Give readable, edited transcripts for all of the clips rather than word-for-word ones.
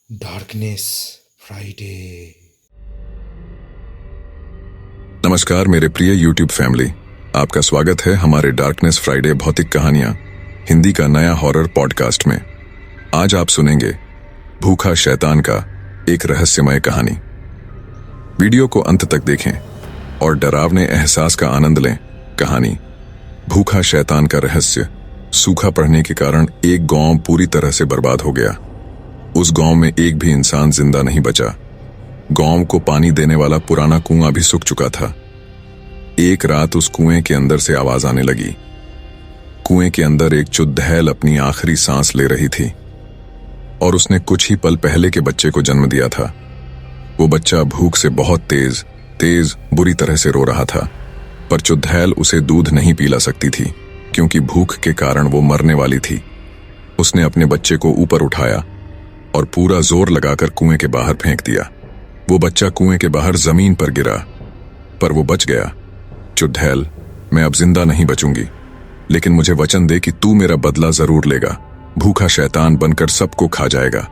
Darkness Friday. नमस्कार मेरे प्रिय यूट्यूब फैमिली, आपका स्वागत है हमारे डार्कनेस फ्राइडे भौतिक कहानियां हिंदी का नया हॉरर पॉडकास्ट में। आज आप सुनेंगे भूखा शैतान का एक रहस्यमय कहानी। वीडियो को अंत तक देखें और डरावने एहसास का आनंद लें। कहानी भूखा शैतान का रहस्य। सूखा पड़ने के कारण एक गांव पूरी तरह से बर्बाद हो गया। उस गांव में एक भी इंसान जिंदा नहीं बचा। गांव को पानी देने वाला पुराना कुआं भी सूख चुका था। एक रात उस कुएं के अंदर से आवाज आने लगी। कुएं के अंदर एक चुड़ैल अपनी आखिरी सांस ले रही थी और उसने कुछ ही पल पहले के बच्चे को जन्म दिया था। वो बच्चा भूख से बहुत तेज बुरी तरह से रो रहा था, पर चुड़ैल उसे दूध नहीं पिला सकती थी क्योंकि भूख के कारण वो मरने वाली थी। उसने अपने बच्चे को ऊपर उठाया और पूरा जोर लगाकर कुएं के बाहर फेंक दिया। वो बच्चा कुएं के बाहर जमीन पर गिरा, पर वो बच गया। चुड़ैल, मैं अब जिंदा नहीं बचूंगी, लेकिन मुझे वचन दे कि तू मेरा बदला जरूर लेगा। भूखा शैतान बनकर सबको खा जाएगा।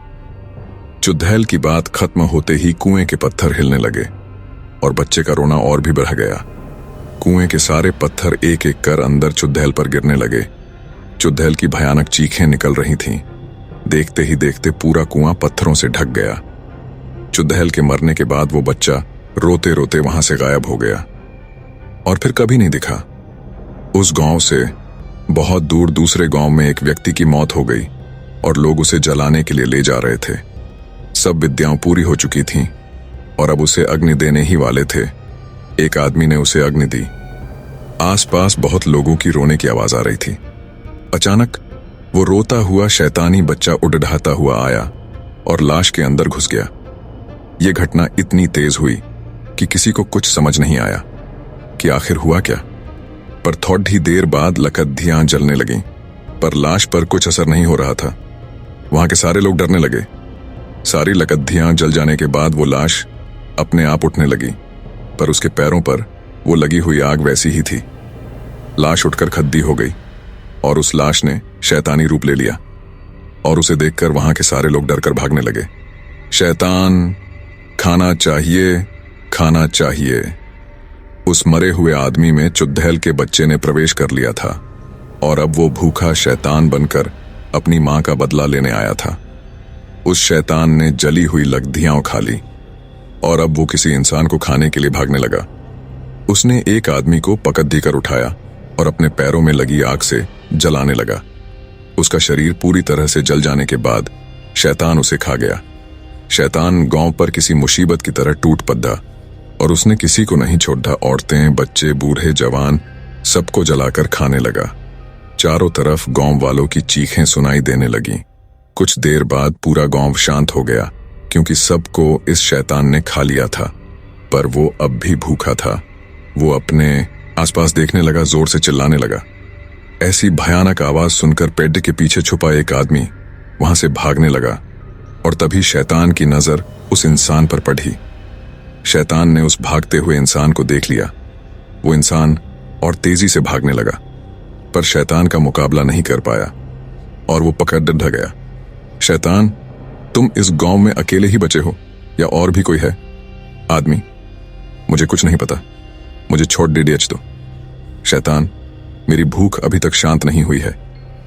चुड़ैल की बात खत्म होते ही कुएं के पत्थर हिलने लगे और बच्चे का रोना और भी बढ़ गया। कुएं के सारे पत्थर एक एक कर अंदर चुड़ैल पर गिरने लगे। चुड़ैल की भयानक चीखें निकल रही थीं। देखते ही देखते पूरा कुआं पत्थरों से ढक गया। चुड़ैल के मरने के बाद वो बच्चा रोते रोते वहां से गायब हो गया और फिर कभी नहीं दिखा। उस गांव से बहुत दूर दूसरे गांव में एक व्यक्ति की मौत हो गई और लोग उसे जलाने के लिए ले जा रहे थे। सब विद्याएं पूरी हो चुकी थीं और अब उसे अग्नि देने ही वाले थे। एक आदमी ने उसे अग्नि दी। आसपास बहुत लोगों की रोने की आवाज आ रही थी। अचानक वो रोता हुआ शैतानी बच्चा उड़ढाता हुआ आया और लाश के अंदर घुस गया। ये घटना इतनी तेज हुई कि किसी को कुछ समझ नहीं आया कि आखिर हुआ क्या। पर थोड़ी देर बाद लकड़ियां जलने लगीं, पर लाश पर कुछ असर नहीं हो रहा था। वहां के सारे लोग डरने लगे। सारी लकड़ियां जल जाने के बाद वो लाश अपने आप उठने लगी, पर उसके पैरों पर वो लगी हुई आग वैसी ही थी। लाश उठकर खद्दी हो गई और उस लाश ने शैतानी रूप ले लिया और उसे देखकर वहां के सारे लोग डरकर भागने लगे। शैतान, खाना चाहिए, खाना चाहिए। उस मरे हुए आदमी में चुड़ैल के बच्चे ने प्रवेश कर लिया था और अब वो भूखा शैतान बनकर अपनी मां का बदला लेने आया था। उस शैतान ने जली हुई लकड़ियां खा ली और अब वो किसी इंसान को खाने के लिए भागने लगा। उसने एक आदमी को पकड़ कर उठाया और अपने पैरों में लगी आग से जलाने लगा। उसका शरीर पूरी तरह से जल जाने के बाद शैतान उसे खा गया। शैतान गांव पर किसी मुसीबत की तरह टूट पड़ा और उसने किसी को नहीं छोड़ा। औरतें, बच्चे, बूढ़े, जवान सबको जलाकर खाने लगा। चारों तरफ गांव वालों की चीखें सुनाई देने लगीं। कुछ देर बाद पूरा गांव शांत हो गया क्योंकि सबको इस शैतान ने खा लिया था, पर वो अब भी भूखा था। वो अपने आसपास देखने लगा, जोर से चिल्लाने लगा। ऐसी भयानक आवाज सुनकर पेड़ के पीछे छुपा एक आदमी वहां से भागने लगा और तभी शैतान की नजर उस इंसान पर पड़ी। शैतान ने उस भागते हुए इंसान को देख लिया। वो इंसान और तेजी से भागने लगा, पर शैतान का मुकाबला नहीं कर पाया और वो पकड़ गया। शैतान, तुम इस गांव में अकेले ही बचे हो या और भी कोई है? आदमी, मुझे कुछ नहीं पता, मुझे छोड़ दे दो। शैतान, मेरी भूख अभी तक शांत नहीं हुई है,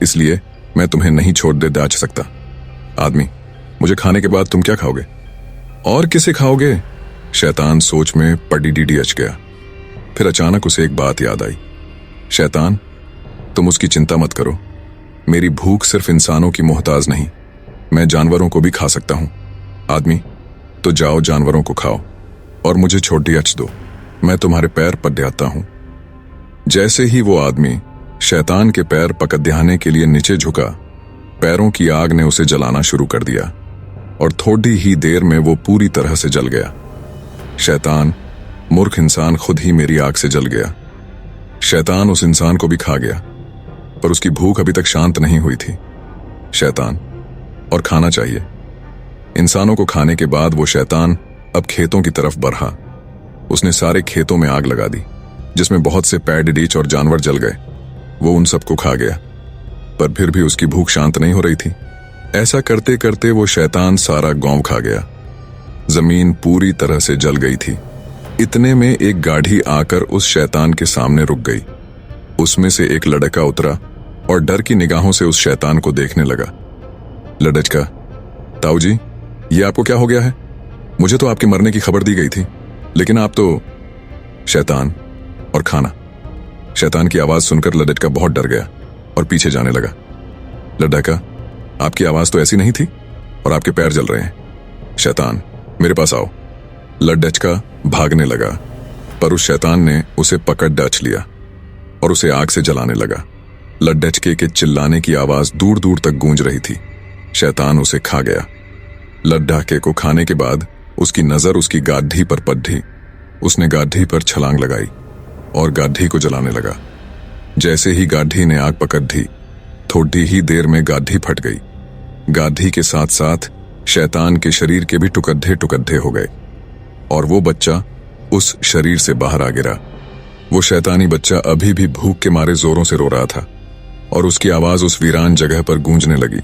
इसलिए मैं तुम्हें नहीं छोड़ दे जा सकता। आदमी, मुझे खाने के बाद तुम क्या खाओगे? और किसे खाओगे? शैतान सोच में पड़ी अच गया। फिर अचानक उसे एक बात याद आई। शैतान, तुम उसकी चिंता मत करो। मेरी भूख सिर्फ इंसानों की मोहताज नहीं, मैं जानवरों को भी खा सकता हूं। आदमी, तो जाओ जानवरों को खाओ और मुझे छोटी अच दो, मैं तुम्हारे पैर पकड़ता हूं। जैसे ही वो आदमी शैतान के पैर पकड़ने के लिए नीचे झुका, पैरों की आग ने उसे जलाना शुरू कर दिया और थोड़ी ही देर में वो पूरी तरह से जल गया। शैतान, मूर्ख इंसान खुद ही मेरी आग से जल गया। शैतान उस इंसान को भी खा गया, पर उसकी भूख अभी तक शांत नहीं हुई थी। शैतान, और खाना चाहिए। इंसानों को खाने के बाद वो शैतान अब खेतों की तरफ बढ़ा। उसने सारे खेतों में आग लगा दी, जिसमें बहुत से पेड़, डीच और जानवर जल गए। वो उन सबको खा गया, पर फिर भी उसकी भूख शांत नहीं हो रही थी। ऐसा करते करते वो शैतान सारा गांव खा गया। जमीन पूरी तरह से जल गई थी। इतने में एक गाड़ी आकर उस शैतान के सामने रुक गई। उसमें से एक लड़का उतरा और डर की निगाहों से उस शैतान को देखने लगा। लड़का, ताऊ जी, ये आपको क्या हो गया है? मुझे तो आपके मरने की खबर दी गई थी, लेकिन आप तो। शैतान और खाना। शैतान की आवाज सुनकर लड़का बहुत डर गया और पीछे जाने लगा। लड़का, आपकी आवाज तो ऐसी नहीं थी और आपके पैर जल रहे हैं। शैतान, मेरे पास आओ। लड़का भागने लगा, पर उस शैतान ने उसे पकड़ डांच लिया और उसे आग से जलाने लगा। लड़के के चिल्लाने की आवाज दूर दूर तक गूंज रही थी। शैतान उसे खा गया। लड़के को खाने के बाद उसकी नजर उसकी गाढ़ी पर पड़ी। उसने गाढ़ी पर छलांग लगाई और गाढ़ी को जलाने लगा। जैसे ही गाढ़ी ने आग पकड़ दी, थोड़ी ही देर में गाढ़ी फट गई। गाढ़ी के साथ साथ शैतान के शरीर के भी टुकड़े टुकड़े हो गए और वो बच्चा उस शरीर से बाहर आ गिरा। वो शैतानी बच्चा अभी भी भूख के मारे जोरों से रो रहा था और उसकी आवाज उस वीरान जगह पर गूंजने लगी।